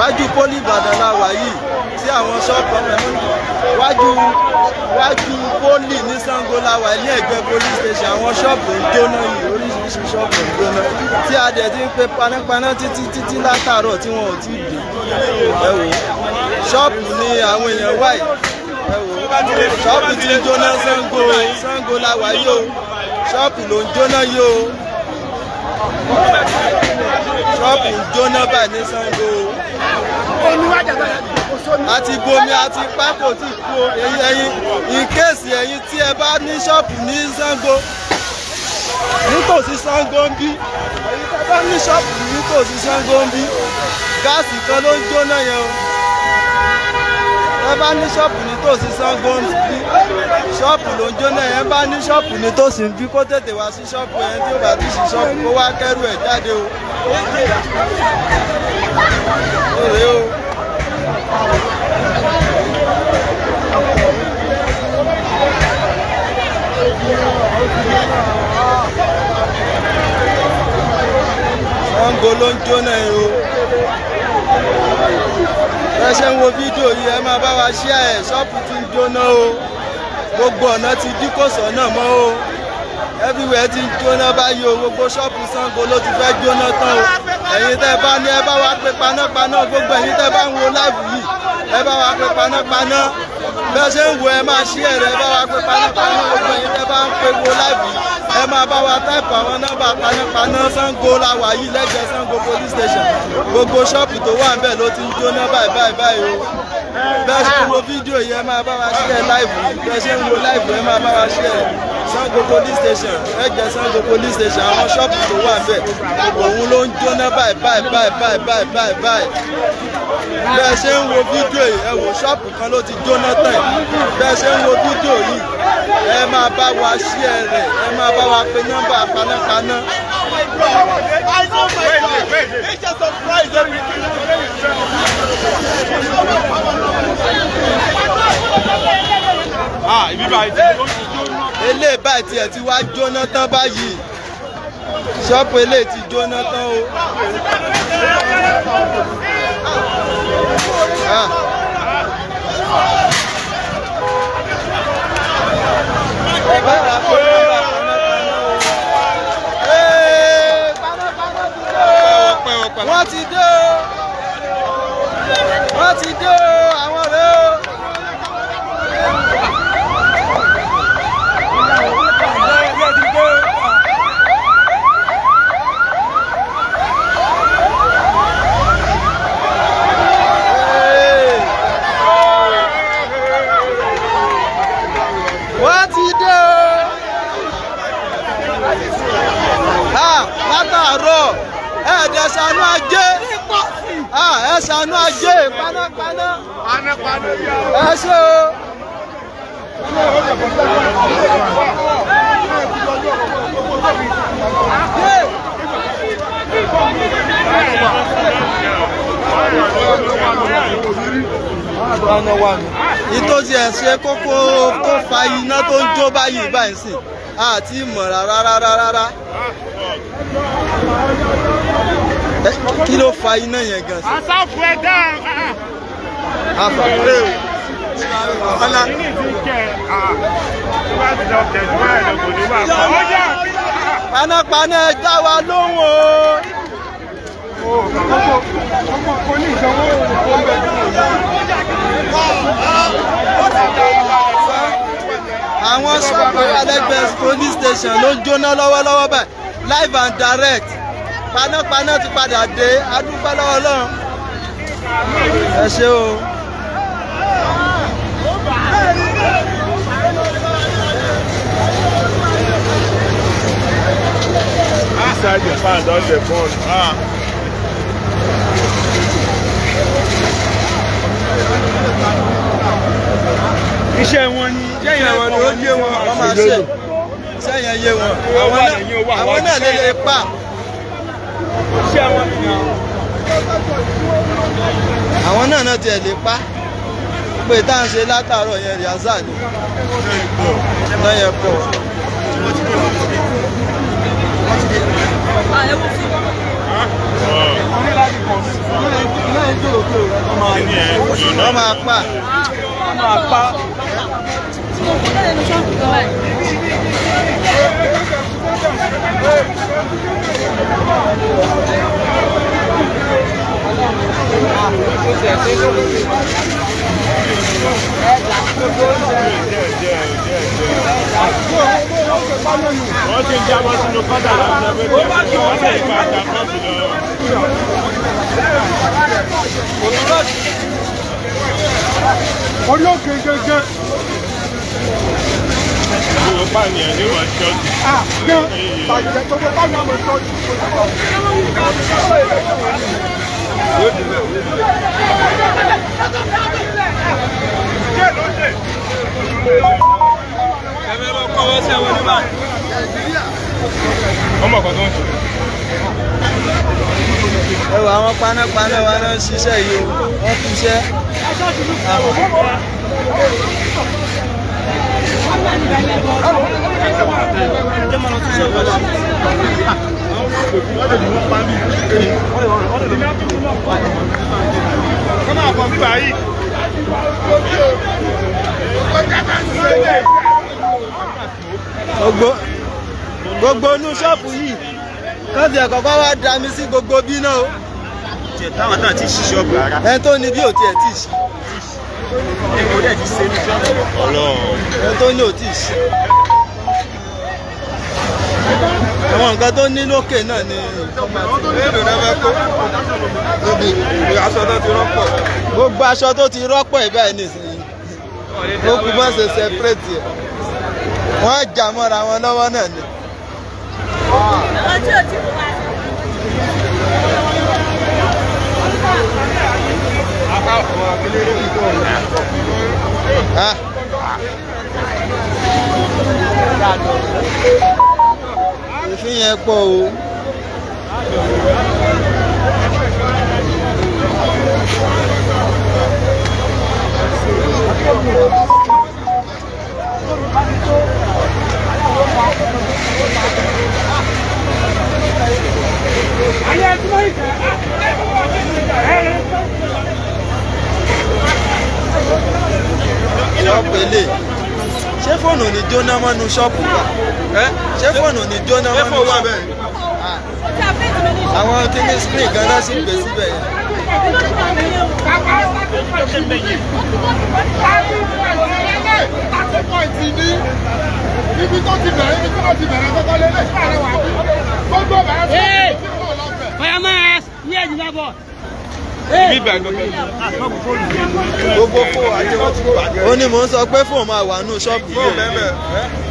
wájú pólì Ìbàdàn la wà yìí tí àwọn ṣọ́ọ̀bù wájú pólì ní Ṣàngó la wà ní ẹ̀gbẹ́ police station àwọn ṣọ́ọ̀bù ń jóná yìí oríṣiríṣi ṣọ́ọ̀bù ń jóná tí a dẹ̀ ti ń pe panápaná títí látàárọ̀ tí wọn ò tí ì dé ẹ wò ṣọ́ọ̀bù ni àwọn èèyàn wà yìí ẹ wò ṣọ́ọ̀bù ti ń jóná Ṣàngó la wà yìí o ṣọ́ọ̀bù ló ń jóná yìí o ṣọ́ọ̀bù ń jóná báyìí ní Ṣàngó àti bomi àti pákó tí kú ẹ̀yin in case ẹ̀yin tí ẹ bá ní ṣọ́ọ̀bù ní Ṣàngó nítòsí Ṣàngó ń bí ẹ̀yin tí ẹ bá ní ṣọ́ọ̀bù nítòsí Ṣàngó ń bí gáàsì kan ló ń jóná yẹn o ẹ bá ní ṣọ́ọ̀bù nítòsí Ṣàngó ń bí ṣọ́ọ̀bù ló ń jóná yẹn bá ní ṣọ́ọ̀bù nítòsí ń bí kó tètè wá sí ṣọ́ọ̀bù yẹn tí ó bá ti ṣí ṣọ́ọ̀bù kó wá kẹ́rù ẹ̀ jáde o. Òrè o. Ṣàngó ló ń jóná yìí o. Ẹ ṣe ń wo fídíò yìí ẹ máa bá wa share ẹ̀ ṣọ́ọ̀bù ti ń jóná o. Gbogbo ọ̀nà ti dí kò sọ́nà mọ́ o. Everywhere ti ń jóná báyìí o. Gbogbo ṣọ́ọ̀bù Ṣàngó ló ti fẹ́ jóná tán o. Ẹ̀yin tẹ́ bá ní ẹ bá wa pé panápaná gbogbo ẹ̀yin tẹ́ bá ń wo live yìí ẹ bá wa pé panápaná bẹ́ẹ̀ ṣe ń wo ẹ máa share rẹ̀ ẹ bá wa pé panápaná gbogbo ẹ̀yin tẹ́ bá ń pé wo live yìí ẹ máa bá wa type àwọn nọ́mbà panápaná Ṣàngó la wà yìí lẹ́gbẹ̀ẹ́ Ṣàngó police station gbogbo ṣọ́ọ̀bù tó wà níbẹ̀ ló ti ń jóná báyìí o bẹ́ẹ̀ ṣe ń wo fídíò yìí ẹ máa bá wa share live yìí bẹ́ẹ̀ ṣe ń wo live ẹ máa bá wa share Ṣàngó police station lẹ́gbẹ̀ẹ́ Ṣàngó police station àwọn ṣọ́ọ̀bù tó wà níbẹ̀ òun ló ń jóná báyìí bẹ́ẹ̀ ṣe ń wo fídíò yìí ẹ wò ṣọ́ọ̀bù kan ló ti jóná tán bẹ́ẹ̀ ṣe ń wo fídíò yìí ẹ máa bá wa share rẹ̀ ẹ máa bá wa pe nọ́mbà panápaná. Eléyìí báyìí tiẹ̀ ti wá jóná tán báyìí ṣọ́ọ̀bù eléyìí ti jóná tán o. Wọ́n ti dé o àwọn rẹ̀ o. Látàárọ̀ ẹ̀ẹ́dẹ̀ ṣàánú ajé ẹ ṣàánú ajé panápaná ẹ ṣe o. Ìtòsí ẹ̀ ṣe kókó tó fa iná tó ń jó báyìí sí àti ìmọ̀ rárá. Kí ló fa iná yẹn gan sí? Àṣàfù ẹ̀ dáa. Àfàfẹ́ o. Panápaná ẹ dá wa lóhùn o. Àwọn ṣọ́ọ̀bù alẹ́gbẹ̀ẹ́ police station ló ń jóná lọ́wọ́lọ́wọ́ báyìí live and direct. Panápaná ti padà dé adúpẹ́ lọ́wọ́ Ọlọ́run. Ẹ ṣé o. Inside the fan don dey burn. Iṣẹ́ wọn ni ó yé wọn. Wọ́n máa ṣe iṣẹ́ yẹn yé wọn. Àwọn náà lè pa. Iṣẹ́ wọn ni àwọn náà tiẹ̀ lè pa. Pé tá à ń ṣe látàárọ̀ yẹn rìásà ni. Náà yẹn pọ̀. wọ́n máa pa. wọ́n máa pa. wọ́n ti ń jábọ́ sínú kọ́dà láti ẹgbẹ́ tó wọ́n sì gba àgbà kọ́ọ̀tù lọ. orí òkè gẹ́gẹ́. ìwọ pààyàn ní wọ́n ṣọ́ọ̀tì. gan bàjẹ́ gbogbo báyìí àwọn ṣọ́ọ̀tì. ẹ̀mí ló kọ́ wọ́n sí ẹ̀wọ̀n nígbà. ọmọ kan tó ń ṣe. ẹ wọ àwọn panápaná wa náà ń ṣiṣẹ́ yìí o wọ́n fi iṣẹ́. kọ́nà àpọ̀ bíbá yìí. gbogbo inú ṣọ́ọ̀pù yìí kọ́ńtì ẹ̀kọ́ bá wá da mi sí gbogbo bí náà o. táwọn náà ti ṣí ṣọ́ọ̀bù rárá. ẹni tó ní bí ò tiẹ̀ tí ì ṣí. ẹ̀kọ́ dẹ̀ ti ṣe ní ṣọ́ọ̀bù. ẹni tó ní ò tí ì ṣí. àwọn nǹkan tó ní lókè náà ni. gbogbo aṣọ tó ti rọ́pọ̀ ẹ̀ báyìí nìsín ó kú bá ṣe separate ẹ̀ wọ́n á jà mọ́ra wọn lọ́wọ́ náà ni. Ìfín yẹn pọ̀ o. Ṣọ́ọ̀pù ilé ṣé fóònù ní jóná mọ́nu ṣọ́ọ̀pù wa ṣé fóònù ní jóná mọ́nu ṣọ́ọ̀pù àwọn kíní screen gan náà sì gbé síbẹ̀ yẹn. ibi tó ti bẹ̀rẹ̀ ibi tí wọ́n ti bẹ̀rẹ̀ kọ́kọ́ lé lẹ́sìn àrẹ wà bí gbogbo bẹ̀rẹ̀ sí Fireman, here you go. ibi ìgbà gbogbo. gbogbo fóònù àti wọn ti bàjẹ́. ó ní mò ń sọ pé fóònù máa wà nù ṣọ́ọ̀bù yìí.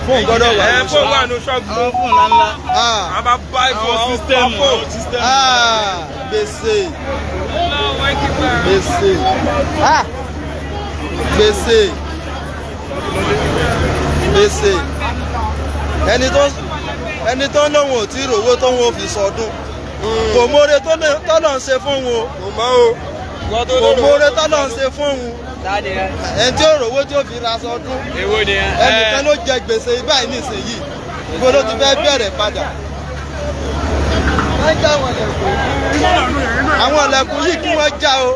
fóònù gbọ́dọ̀ wà nù fóònù wà nù ṣọ́ọ̀bù. fóònù ńláńlá. a bá bá ìfọ̀ sísítẹ́ẹ̀mù. gbèsè gbèsè gbèsè gbèsè ẹni tó lóun ò tí ì rówó tó wọn ò fi sọdún kò mórè tọ́lọ̀ ń ṣe fún wọn o kò mórè tọ́lọ̀ ń ṣe fún wọn ẹni tí ó rówó tí ó fi ra sọdún ẹnìkan ló jẹ gbèsè báyìí nísìnyí ibo ló ti fẹ́ bẹ̀rẹ̀ padà. àwọn ọ̀lẹ̀kùn yìí kí wọ́n já o.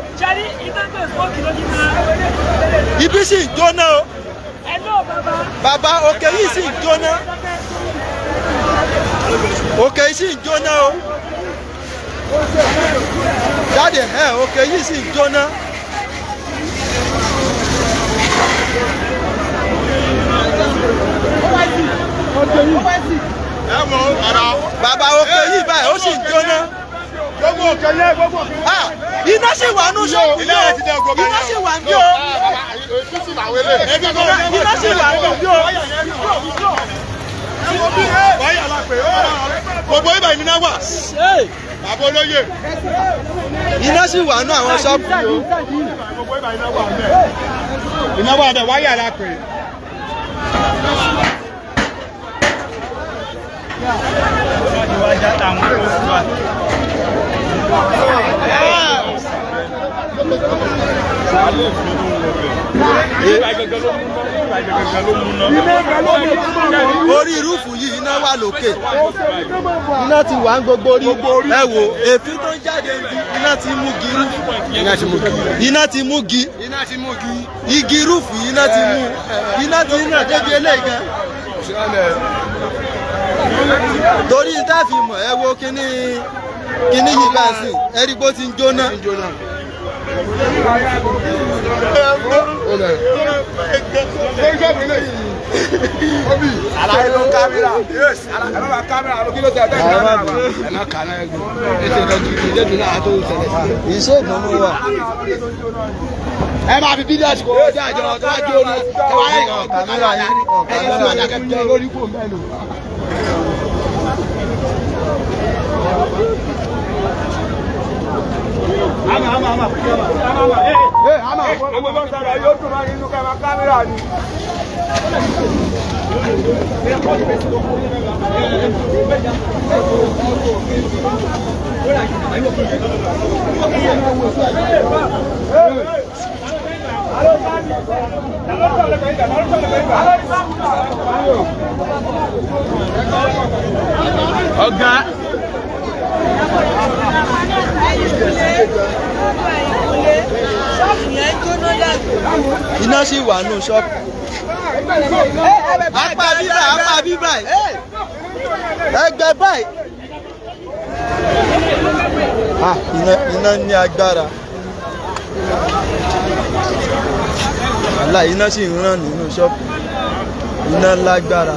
ibi sì ń jóná o. bàbá òkè yìí sì ń jóná. òkè yìí sì ń jóná o. jáde òkè yìí sì ń jóná. bàbá òkè yìí báyìí ó sì ń jóná. gbogbo òkè yẹ gbogbo òkè. iná sì wà nù ṣọ́ọ̀bù yìí o iná sì wà ní o. iná sì wà ní o. gbogbo ibà ìnira wà. bàbá olóyè. iná sì wà nù àwọn ṣọ́ọ̀bù yìí o. gbogbo ibà ìnira wà bẹ́ẹ̀. iná wà bẹ́ẹ̀ wáyà la pè. orí rúùfù yìí iná wà lókè iná ti wà ń gbogbo orí ẹ wò èéfín tó ń jáde iná ti mú gi rúùfù iná ti mú gi igi rúùfù iná ti mú iná ti ràn débi eléyìí gan torí tá fi mọ̀ ẹ wo kíní yìí bá sí ẹ rí bó ti ń jóná. Alaye ló ń kámẹ́rà. Ẹ má kámẹ́rà ló kí ló tẹ̀ ẹ́ tẹ̀ ẹ́ má kà náà ẹ̀gbọ́n. Ètò ìdọ̀tí ìdẹ́tù náà tó ṣẹlẹ̀ sí. Iṣẹ́ ìdùnnú wà. Ẹ máa fi bílíọ̀ àsìkò ọjọ́ àjọ tó wá dé orí ẹ wá yẹ kámẹ́rà yẹn. Ẹ yẹ kí wọ́n dàgẹ́ tẹ lórí kò mẹ́lò. Ọ̀gá. Iná sì wà nù ṣọ́ọ̀bù. Apá bíbà ẹgbẹ́ báyìí. Iná ní agbára. Àlá iná sì ń ràn nínú ṣọ́ọ̀bù. Iná lágbára.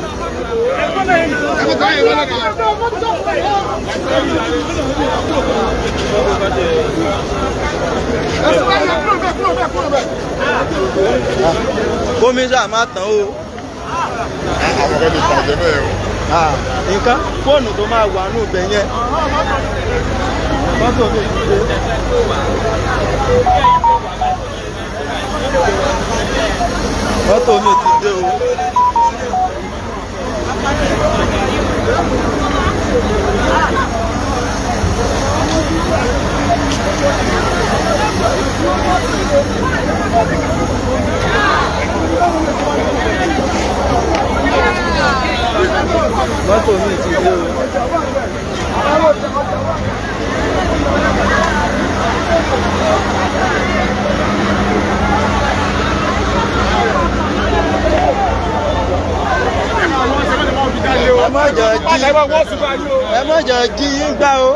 Kómísà má tán o. Àwọn ọ̀rẹ́ mi pàdé bẹ́ẹ̀ o. Nǹkan fóònù tó máa wà nù bẹ̀ yẹn. Mọ́tò mi ti dé. Mọ́tò mi ti dé o. Mọ́tò mi ti dé o. Ẹ má jẹ́ jí yín gbá o.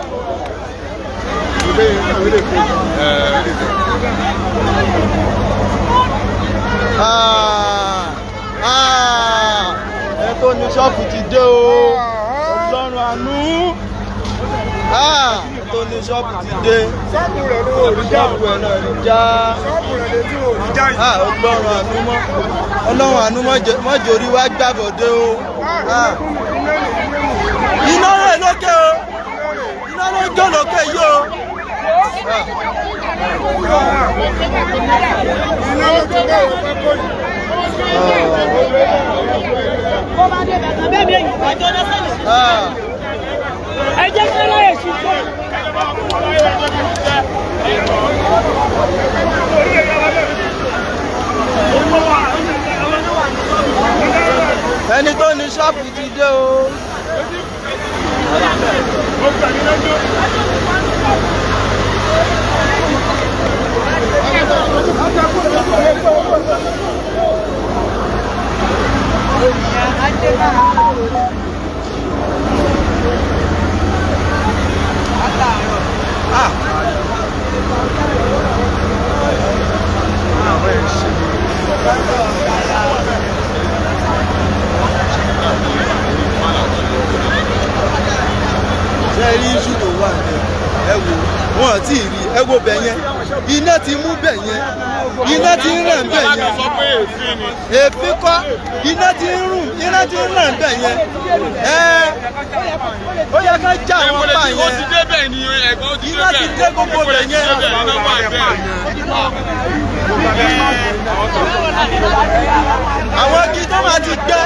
Ẹ tó ní ṣọ́ọ̀bù ti dé o. Ọlọ́run àánú. Tó ní ṣọ́ọ̀bù ti dé. Ṣọ́ọ̀bù ẹ̀ náà rí já. Ọlọ́run àánú mọ́. Ọlọ́run àánú mọ́ jòrí wá gbàbọ̀dé o. Iná rẹ̀ lókè o. Iná ló ń jó lókè yìí o. Ẹ jẹ́ kí láyé ṣiṣẹ́. Ẹni tó ní ṣọ́ọ̀bù ti dé o. Ṣé rí iṣu tó wà ní ẹ wò wọn àti ìrí ẹ wo bẹ̀ yẹn iná ti mú bẹ̀ yẹn iná ti ń ràn bẹ̀ yẹn èéfín kọ́ iná ti ń ràn bẹ̀ yẹn ó yẹ ká já àwọn pa yẹn iná ti dé gbogbo bẹ̀ yẹn. Àwọn igi tó máa ti gbẹ.